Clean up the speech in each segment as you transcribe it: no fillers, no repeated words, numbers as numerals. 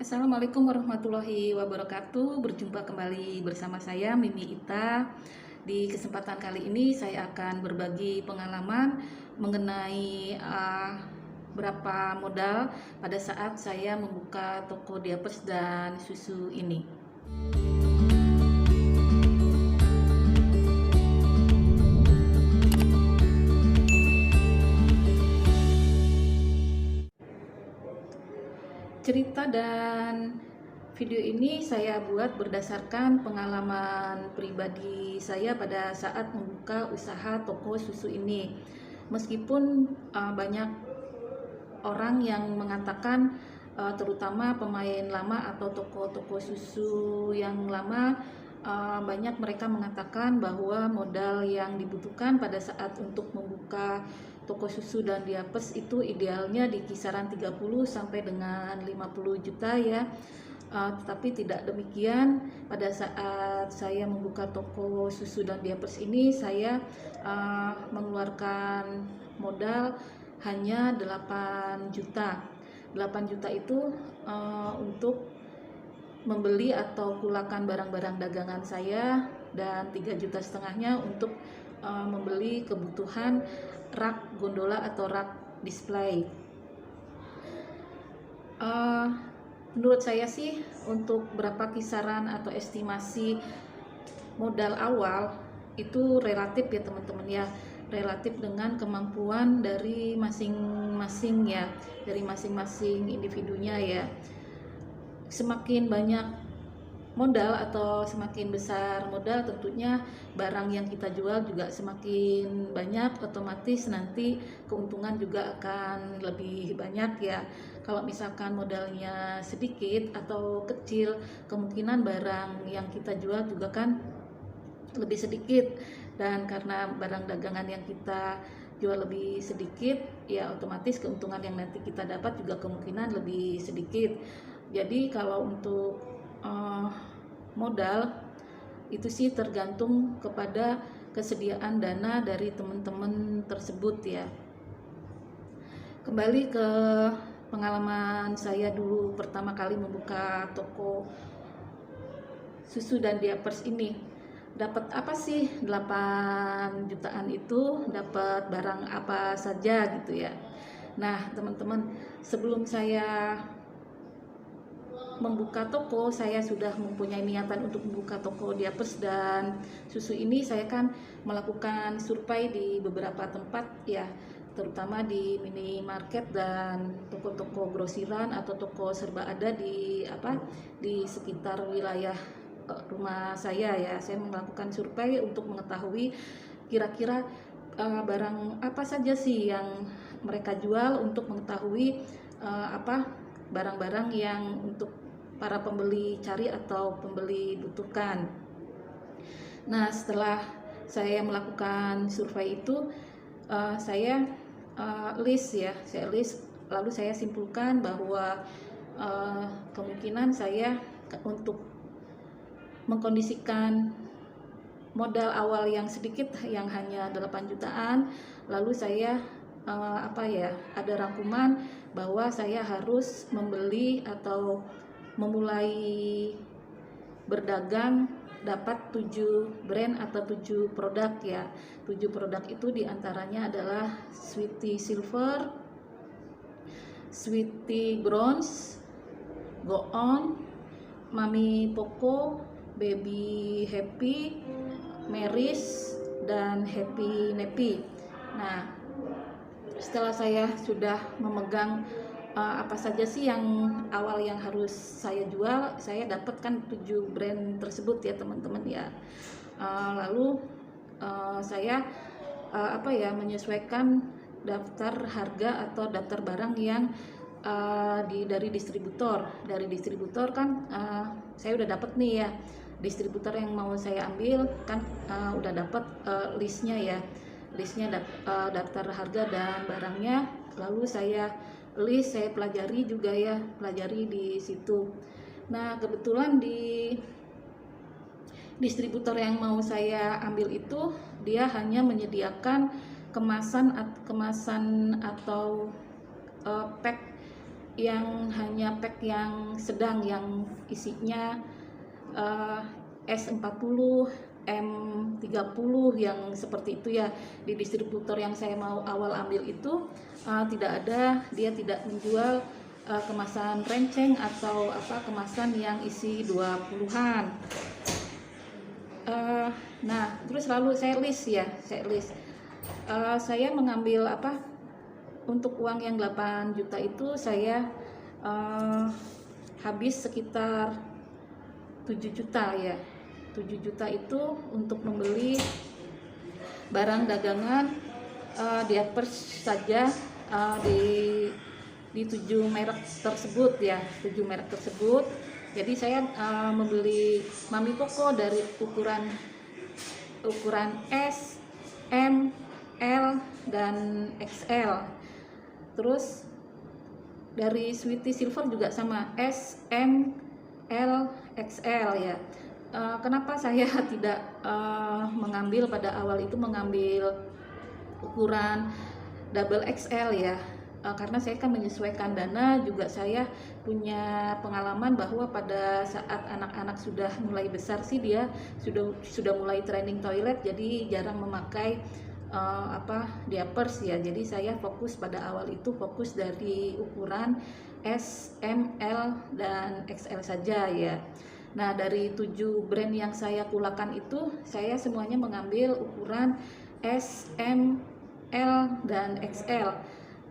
Assalamualaikum warahmatullahi wabarakatuh. Berjumpa kembali bersama saya Mimi Ita. Di kesempatan kali ini saya akan berbagi pengalaman mengenai berapa modal pada saat saya membuka toko diapers dan susu ini. Cerita dan video ini saya buat berdasarkan pengalaman pribadi saya pada saat membuka usaha toko susu ini. Meskipun banyak orang yang mengatakan, terutama pemain lama atau toko-toko susu yang lama, banyak mereka mengatakan bahwa modal yang dibutuhkan pada saat untuk membuka toko susu dan diapers itu idealnya di kisaran 30 sampai dengan 50 juta ya. Tetapi tidak demikian. Pada saat saya membuka toko susu dan diapers ini, saya mengeluarkan modal hanya 8 juta. 8 juta itu untuk membeli atau kulakan barang-barang dagangan saya, dan 3,5 juta untuk membeli kebutuhan rak gondola atau rak display. Menurut saya sih untuk berapa kisaran atau estimasi modal awal itu relatif ya teman-teman ya, relatif dengan kemampuan dari masing-masing ya, dari masing-masing individunya ya. Semakin banyak modal atau semakin besar modal, tentunya barang yang kita jual juga semakin banyak, otomatis nanti keuntungan juga akan lebih banyak ya. Kalau misalkan modalnya sedikit atau kecil, kemungkinan barang yang kita jual juga kan lebih sedikit, dan karena barang dagangan yang kita jual lebih sedikit ya, otomatis keuntungan yang nanti kita dapat juga kemungkinan lebih sedikit. Jadi kalau untuk modal itu sih tergantung kepada kesediaan dana dari teman-teman tersebut ya. Kembali ke pengalaman saya dulu pertama kali membuka toko susu dan diapers ini. Dapat apa sih 8 jutaan itu, dapat barang apa saja gitu ya. Nah teman-teman, sebelum saya membuka toko, saya sudah mempunyai niatan untuk membuka toko diapers dan susu ini. Saya kan melakukan survei di beberapa tempat ya, terutama di minimarket dan toko-toko grosiran atau toko serba ada di sekitar wilayah rumah saya ya. Saya melakukan survei untuk mengetahui kira-kira barang apa saja sih yang mereka jual, untuk mengetahui barang-barang yang untuk para pembeli cari atau pembeli butuhkan. Nah setelah saya melakukan survei itu, saya list, lalu saya simpulkan bahwa kemungkinan saya untuk mengkondisikan modal awal yang sedikit, yang hanya 8 jutaan, lalu saya ada rangkuman bahwa saya harus membeli atau memulai berdagang dapat 7 brand atau 7 produk ya. 7 produk itu diantaranya adalah Sweety Silver, Sweety Bronze, Go On, Mami Poco, Baby Happy, Meris, dan Happy Nappy. Nah setelah saya sudah memegang apa saja sih yang awal yang harus saya jual, saya dapatkan 7 brand tersebut ya teman-teman ya. Lalu saya menyesuaikan daftar harga atau daftar barang yang dari distributor kan, saya udah dapat nih ya distributor yang mau saya ambil kan, udah dapat listnya ya, daftar harga dan barangnya. Lalu saya pelajari juga ya, pelajari di situ. Nah kebetulan di distributor yang mau saya ambil itu, dia hanya menyediakan kemasan atau pack yang hanya pack yang sedang, yang isinya S40, M30 yang seperti itu ya. Di distributor yang saya mau awal ambil itu tidak ada, dia tidak menjual kemasan renceng atau kemasan yang isi 20-an. Nah, terus lalu saya list. Saya mengambil untuk uang yang 8 juta itu saya habis sekitar 7 juta ya. 7 juta itu untuk membeli barang dagangan diapers saja di 7 merek tersebut ya, 7 merek tersebut. Jadi saya membeli Mami Poco dari ukuran S, M, L, dan XL. Terus dari Sweety Silver juga sama, S, M, L, XL ya. Kenapa saya tidak mengambil pada awal itu mengambil ukuran double XL ya? Karena saya kan menyesuaikan dana, juga saya punya pengalaman bahwa pada saat anak-anak sudah mulai besar sih dia sudah mulai training toilet, jadi jarang memakai diapers ya. Jadi saya fokus pada awal itu fokus dari ukuran S, M, L, dan XL saja ya. Nah, dari 7 brand yang saya kulakan itu saya semuanya mengambil ukuran S, M, L, dan XL.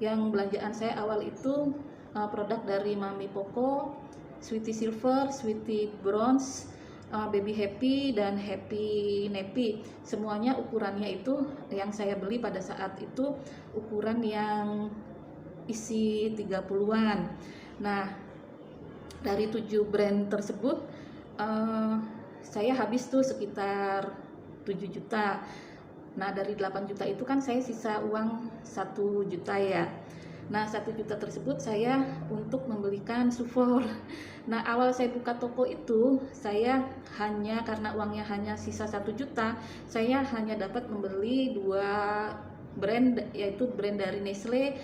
Yang belanjaan saya awal itu produk dari Mami Poco, Sweety Silver, Sweety Bronze, Baby Happy, dan Happy Nappy. Semuanya ukurannya itu yang saya beli pada saat itu ukuran yang isi 30-an. Nah, dari 7 brand tersebut saya habis tuh sekitar 7 juta. Nah, dari 8 juta itu kan saya sisa uang 1 juta ya. Nah, 1 juta tersebut saya untuk membelikan sufor. Nah, awal saya buka toko itu saya karena uangnya hanya sisa 1 juta, saya hanya dapat membeli 2 brand, yaitu brand dari Nestle,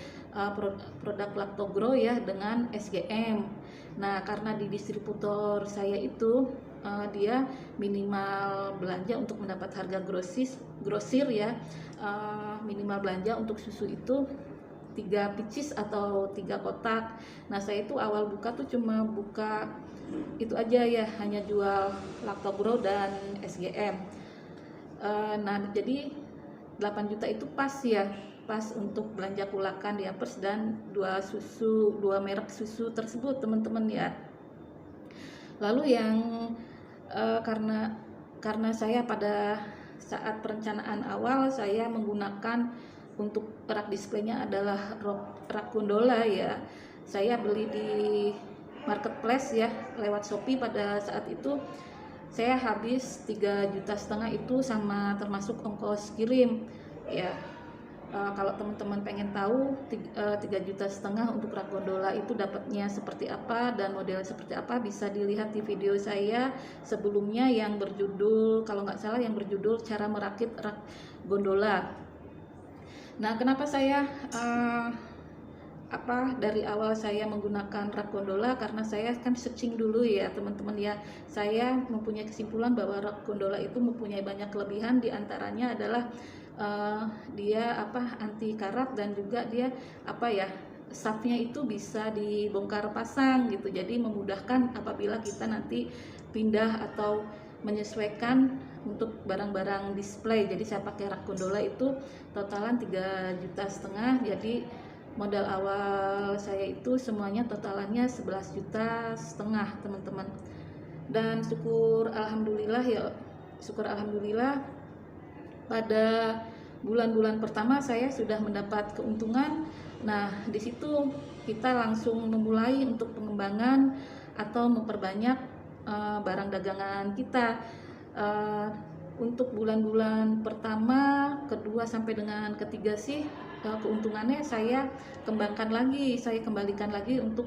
produk Lactogro ya, dengan SGM. Nah, karena di distributor saya itu dia minimal belanja untuk mendapat harga grosir ya, minimal belanja untuk susu itu 3 pieces atau 3 kotak. Nah, saya itu awal buka tuh cuma buka itu aja ya, hanya jual Lactogro dan SGM. Nah, jadi 8 juta itu pas ya, pas untuk belanja kulakan diapers dan 2 merek susu tersebut teman-teman ya. Lalu yang karena saya pada saat perencanaan awal saya menggunakan untuk rak displaynya adalah rak gondola ya. Saya beli di marketplace ya, lewat Shopee. Pada saat itu saya habis 3,5 juta itu sama termasuk ongkos kirim ya. Kalau teman-teman pengen tahu 3,5 juta untuk rak gondola itu dapatnya seperti apa dan modelnya seperti apa, bisa dilihat di video saya sebelumnya yang berjudul, kalau nggak salah yang berjudul cara merakit rak gondola. Nah, kenapa saya dari awal saya menggunakan rak gondola, karena saya kan searching dulu ya teman-teman ya. Saya mempunyai kesimpulan bahwa rak gondola itu mempunyai banyak kelebihan, diantaranya adalah dia anti karat, dan juga dia shaftnya itu bisa dibongkar pasang gitu, jadi memudahkan apabila kita nanti pindah atau menyesuaikan untuk barang-barang display. Jadi saya pakai rak gondola itu totalan 3,5 juta. Jadi modal awal saya itu semuanya totalannya 11,5 juta teman-teman. Dan syukur alhamdulillah pada bulan-bulan pertama saya sudah mendapat keuntungan. Nah, di situ kita langsung memulai untuk pengembangan atau memperbanyak barang dagangan kita. Untuk bulan-bulan pertama, kedua sampai dengan ketiga sih keuntungannya saya kembalikan lagi untuk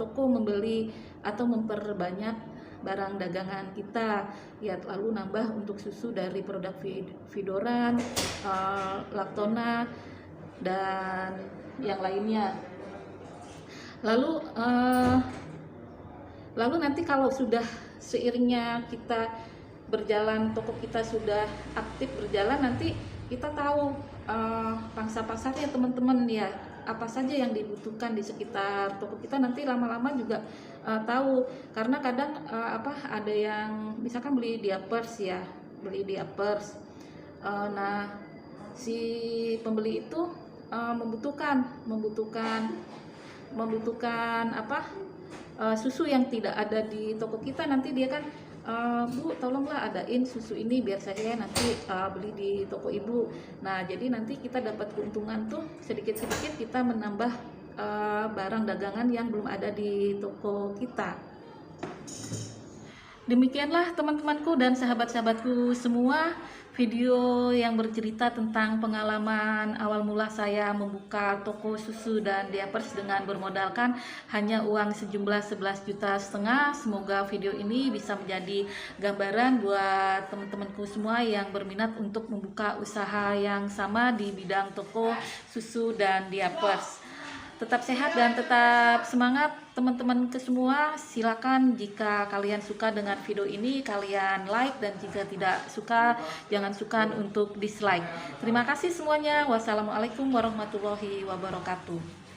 toko membeli atau memperbanyak barang dagangan kita ya, lalu nambah untuk susu dari produk Vidoran, Lactona, dan yang lainnya. Lalu lalu nanti kalau sudah seiringnya kita berjalan, toko kita sudah aktif berjalan, nanti kita tahu pangsa pasarnya teman-teman ya, apa saja yang dibutuhkan di sekitar toko kita. Nanti lama-lama juga tahu, karena kadang ada yang misalkan beli diapers ya, beli diapers. Nah, si pembeli itu membutuhkan susu yang tidak ada di toko kita. Nanti dia kan, Bu, tolonglah adain susu ini biar saya nanti beli di toko ibu. Nah, jadi nanti kita dapat keuntungan tuh, sedikit-sedikit kita menambah barang dagangan yang belum ada di toko kita. Demikianlah teman-temanku dan sahabat-sahabatku semua, video yang bercerita tentang pengalaman awal mula saya membuka toko susu dan diapers dengan bermodalkan hanya uang sejumlah 11,5 juta. Semoga video ini bisa menjadi gambaran buat teman-temanku semua yang berminat untuk membuka usaha yang sama di bidang toko susu dan diapers. Tetap sehat dan tetap semangat teman-teman semua. Silakan jika kalian suka dengan video ini, kalian like, dan jika tidak suka, jangan sukar untuk dislike. Terima kasih semuanya. Wassalamualaikum warahmatullahi wabarakatuh.